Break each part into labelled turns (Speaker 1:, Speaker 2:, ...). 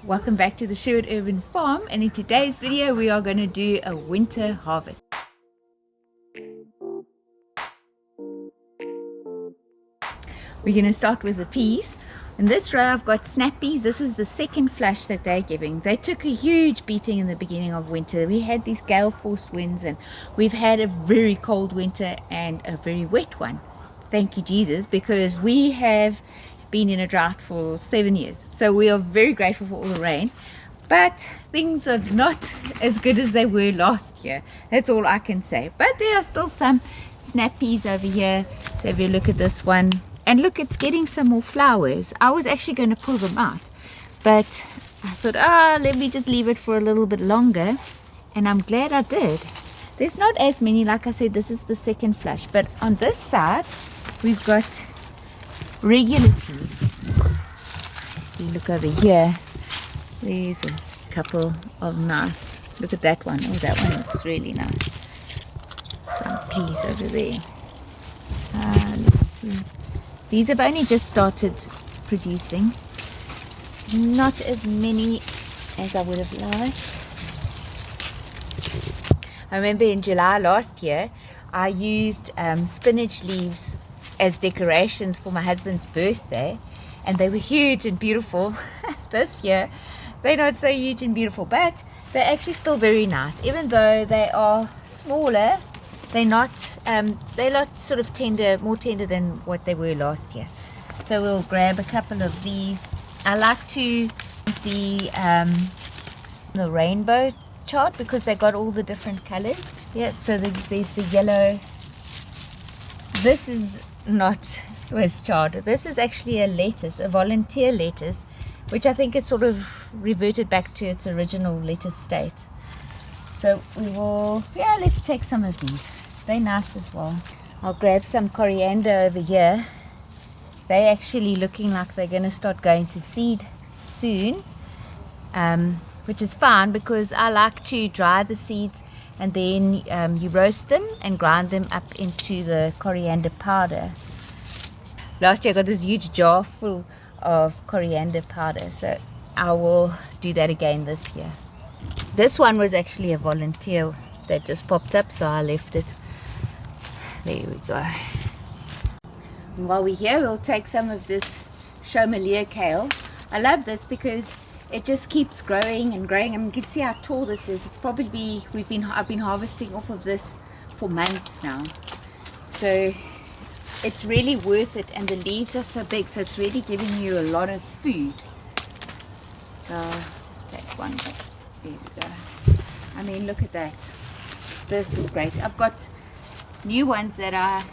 Speaker 1: Welcome back to the Sherwood Urban Farm, and in today's video we are going to do a winter harvest. We're going to start with the peas. In this row I've got snap peas. This is the second flush that they're giving. They took a huge beating in the beginning of winter. We had these gale force winds and we've had a very cold winter and a very wet one. Thank you Jesus, because we have been in a drought for 7 years. So we are very grateful for all the rain. But things are not as good as they were last year. That's all I can say. But there are still some snap peas over here. So if you look at this one, and look, it's getting some more flowers. I was actually going to pull them out, but I thought, let me just leave it for a little bit longer. And I'm glad I did. There's not as many, like I said, this is the second flush. But on this side, we've got regular peas. If you look over here, there's a couple of nice, look at that one. Oh, that one looks really nice. Some peas over there. Let's see. These have only just started producing. Not as many as I would have liked. I remember in July last year, I used spinach leaves as decorations for my husband's birthday, and they were huge and beautiful. This year, they're not so huge and beautiful, but they're actually still very nice. Even though they are smaller, they're not sort of tender, more tender than what they were last year. So we'll grab a couple of these. I like to use the rainbow chart because they got all the different colors. Yeah, so there's the yellow. This is not Swiss chard. This is actually a lettuce, a volunteer lettuce, which I think is sort of reverted back to its original lettuce state. So we will, let's take some of these. They're nice as well. I'll grab some coriander over here. They're actually looking like they're going to start going to seed soon, which is fine because I like to dry the seeds and then you roast them and grind them up into the coriander powder. Last year I got this huge jar full of coriander powder, so I will do that again this year. This one was actually a volunteer that just popped up, so I left it. There we go. And while we're here, we'll take some of this Chaumelia kale. I love this because it just keeps growing and growing. I mean, you can see how tall this is. It's probably, I've been harvesting off of this for months now. So it's really worth it, and the leaves are so big, so it's really giving you a lot of food. So just take one back. There we go. I mean, look at that. This is great. I've got new ones that I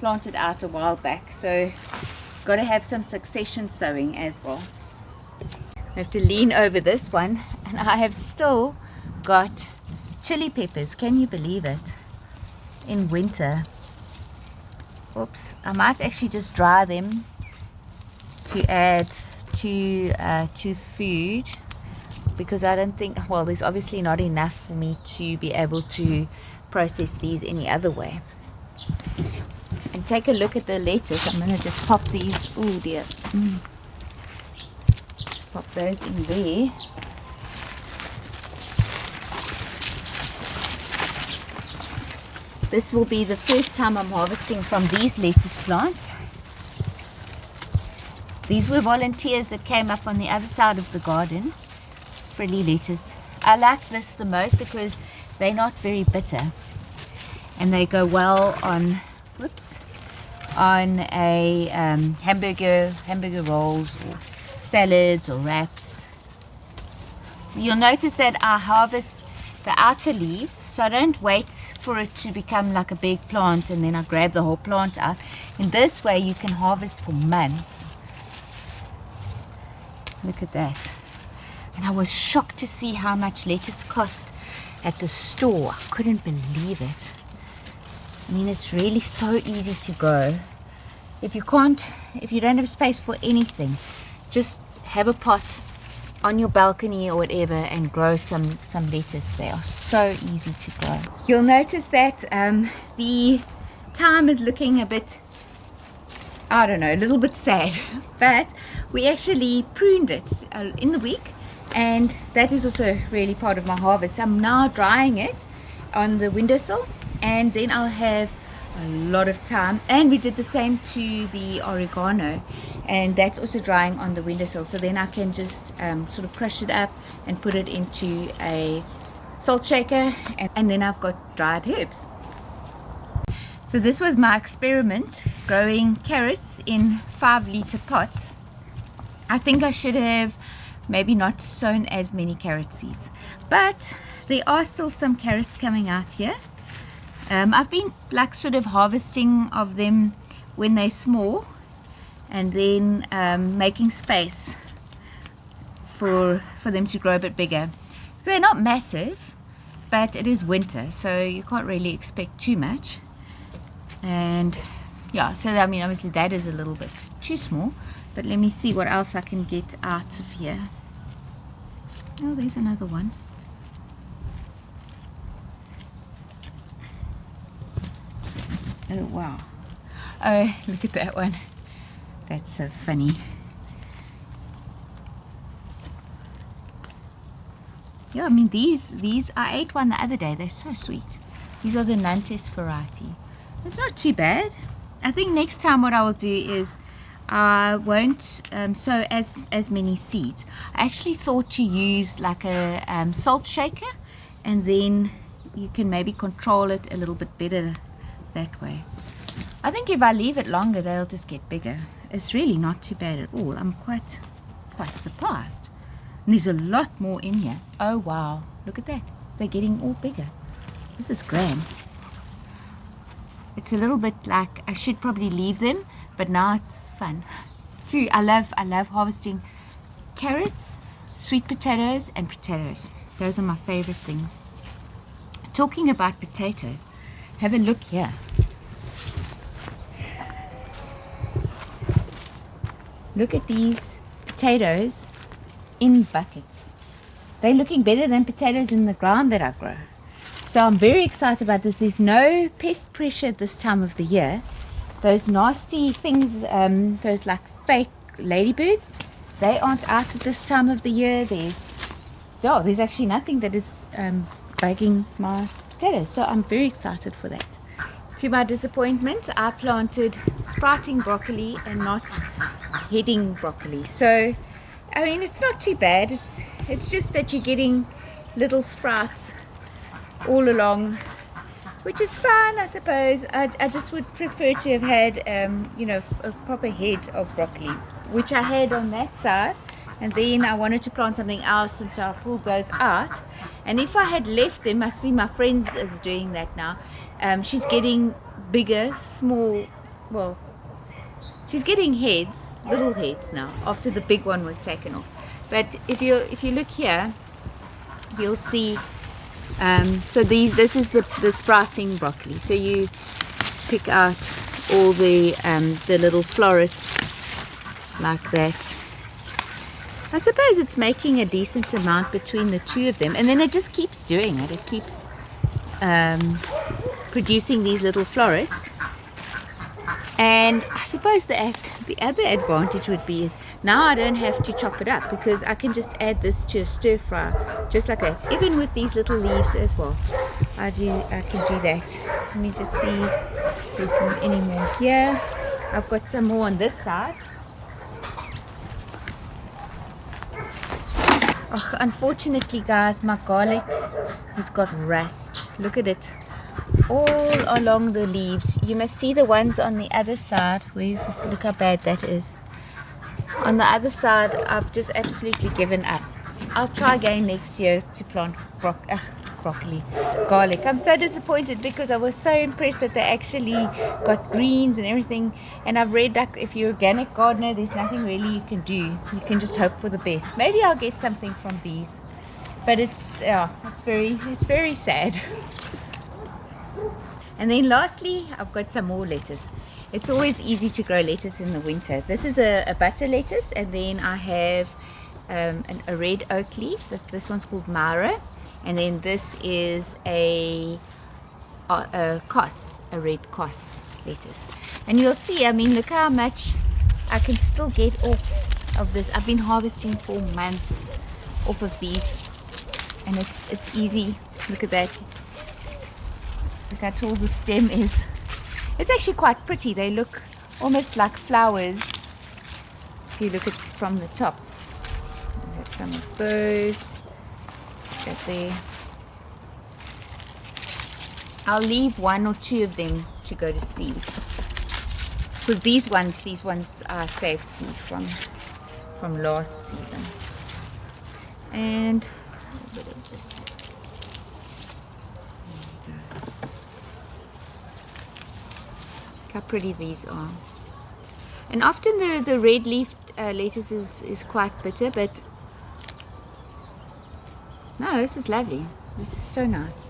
Speaker 1: planted out a while back, so got to have some succession sowing as well. I have to lean over this one, and I have still got chili peppers. Can you believe it? In winter. Oops, I might actually just dry them to add to food, because I don't think, well, there's obviously not enough for me to be able to process these any other way. And take a look at the lettuce. I'm going to just pop these. Oh dear. Just pop those in there. This will be the first time I'm harvesting from these lettuce plants. These were volunteers that came up on the other side of the garden. Frilly lettuce. I like this the most because they're not very bitter, and they go well on a hamburger rolls or salads or wraps. So you'll notice that I harvest the outer leaves, so I don't wait for it to become like a big plant and then I grab the whole plant out. In this way you can harvest for months. Look at that. And I was shocked to see how much lettuce cost at the store. I couldn't believe it. I mean, it's really so easy to grow. If you don't have space for anything, just have a pot on your balcony or whatever and grow some lettuce. They are so easy to grow. You'll notice that the thyme is looking a bit, I don't know, a little bit sad, but we actually pruned it in the week And that is also really part of my harvest. I'm now drying it on the windowsill, and then I'll have a lot of time. And we did the same to the oregano, and that's also drying on the windowsill. So then I can just sort of crush it up and put it into a salt shaker, and then I've got dried herbs. So this was my experiment, growing carrots in 5-liter pots. I think I should have maybe not sown as many carrot seeds, but there are still some carrots coming out here. I've been like sort of harvesting of them when they're small, and then making space for them to grow a bit bigger. They're not massive, but it is winter, so you can't really expect too much. And yeah, so I mean, obviously that is a little bit too small, but let me see what else I can get out of here. Oh, there's another one. Oh wow. Oh, look at that one. That's so funny. Yeah, I mean, these I ate one the other day. They're so sweet. These are the Nantes variety. It's not too bad. I think next time what I will do is I won't sow as many seeds. I actually thought to use like a salt shaker, and then you can maybe control it a little bit better that way. I think if I leave it longer, they'll just get bigger. It's really not too bad at all. I'm quite surprised. And there's a lot more in here. Oh wow, look at that. They're getting all bigger. This is grand. It's a little bit like I should probably leave them, but now it's fun. See, I love harvesting carrots, sweet potatoes, and potatoes. Those are my favorite things. Talking about potatoes, have a look here. Look at these potatoes in buckets. They're looking better than potatoes in the ground that I grow. So I'm very excited about this. There's no pest pressure at this time of the year. Those nasty things, those like fake ladybirds, they aren't out at this time of the year. There's actually nothing that is bugging my potatoes. So I'm very excited for that. To my disappointment, I planted sprouting broccoli and not heading broccoli. So, I mean, it's not too bad. It's just that you're getting little sprouts all along, which is fine, I suppose. I just would prefer to have had, a proper head of broccoli, which I had on that side, and then I wanted to plant something else, and so I pulled those out. And if I had left them, I see my friends is doing that now. She's getting bigger, she's getting heads, little heads now, after the big one was taken off. But if you look here, you'll see. So this is the sprouting broccoli. So you pick out all the little florets like that. I suppose it's making a decent amount between the two of them, and then it just keeps doing it. It keeps producing these little florets. And I suppose the other advantage would be is now I don't have to chop it up, because I can just add this to a stir fry just like that, even with these little leaves as well. I can do that. Let me just see if there's any more here. I've got some more on this side. Oh, unfortunately, guys, my garlic has got rust. Look at it. All along the leaves. You must see the ones on the other side. Where's this? Look how bad that is. On the other side, I've just absolutely given up. I'll try again next year to plant garlic. I'm so disappointed, because I was so impressed that they actually got greens and everything. And I've read that if you're an organic gardener, there's nothing really you can do. You can just hope for the best. Maybe I'll get something from these, but it's very sad. And then lastly, I've got some more lettuce. It's always easy to grow lettuce in the winter. This is a butter lettuce, and then I have a red oak leaf. This one's called Mara, and then this is a red cos lettuce. And you'll see, I mean, look how much I can still get off of this. I've been harvesting for months off of these, and it's easy. Look at that. Look how tall the stem is. It's actually quite pretty. They look almost like flowers if you look at it from the top. I have some of those right there. I'll leave 1 or 2 of them to go to seed, because these ones are saved seed from last season. And a bit of this. There we go. Look how pretty these are. And often the red leaf lettuce is quite bitter, but no, this is lovely. This is so nice.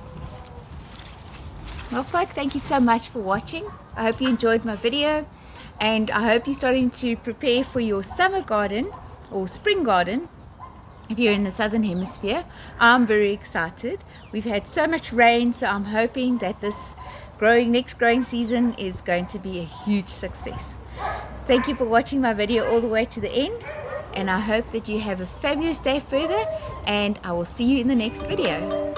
Speaker 1: Well, folk, thank you so much for watching. I hope you enjoyed my video, and I hope you're starting to prepare for your summer garden or spring garden if you're in the southern hemisphere. I'm very excited. We've had so much rain, so I'm hoping that this next growing season is going to be a huge success. Thank you for watching my video all the way to the end, and I hope that you have a fabulous day further, and I will see you in the next video.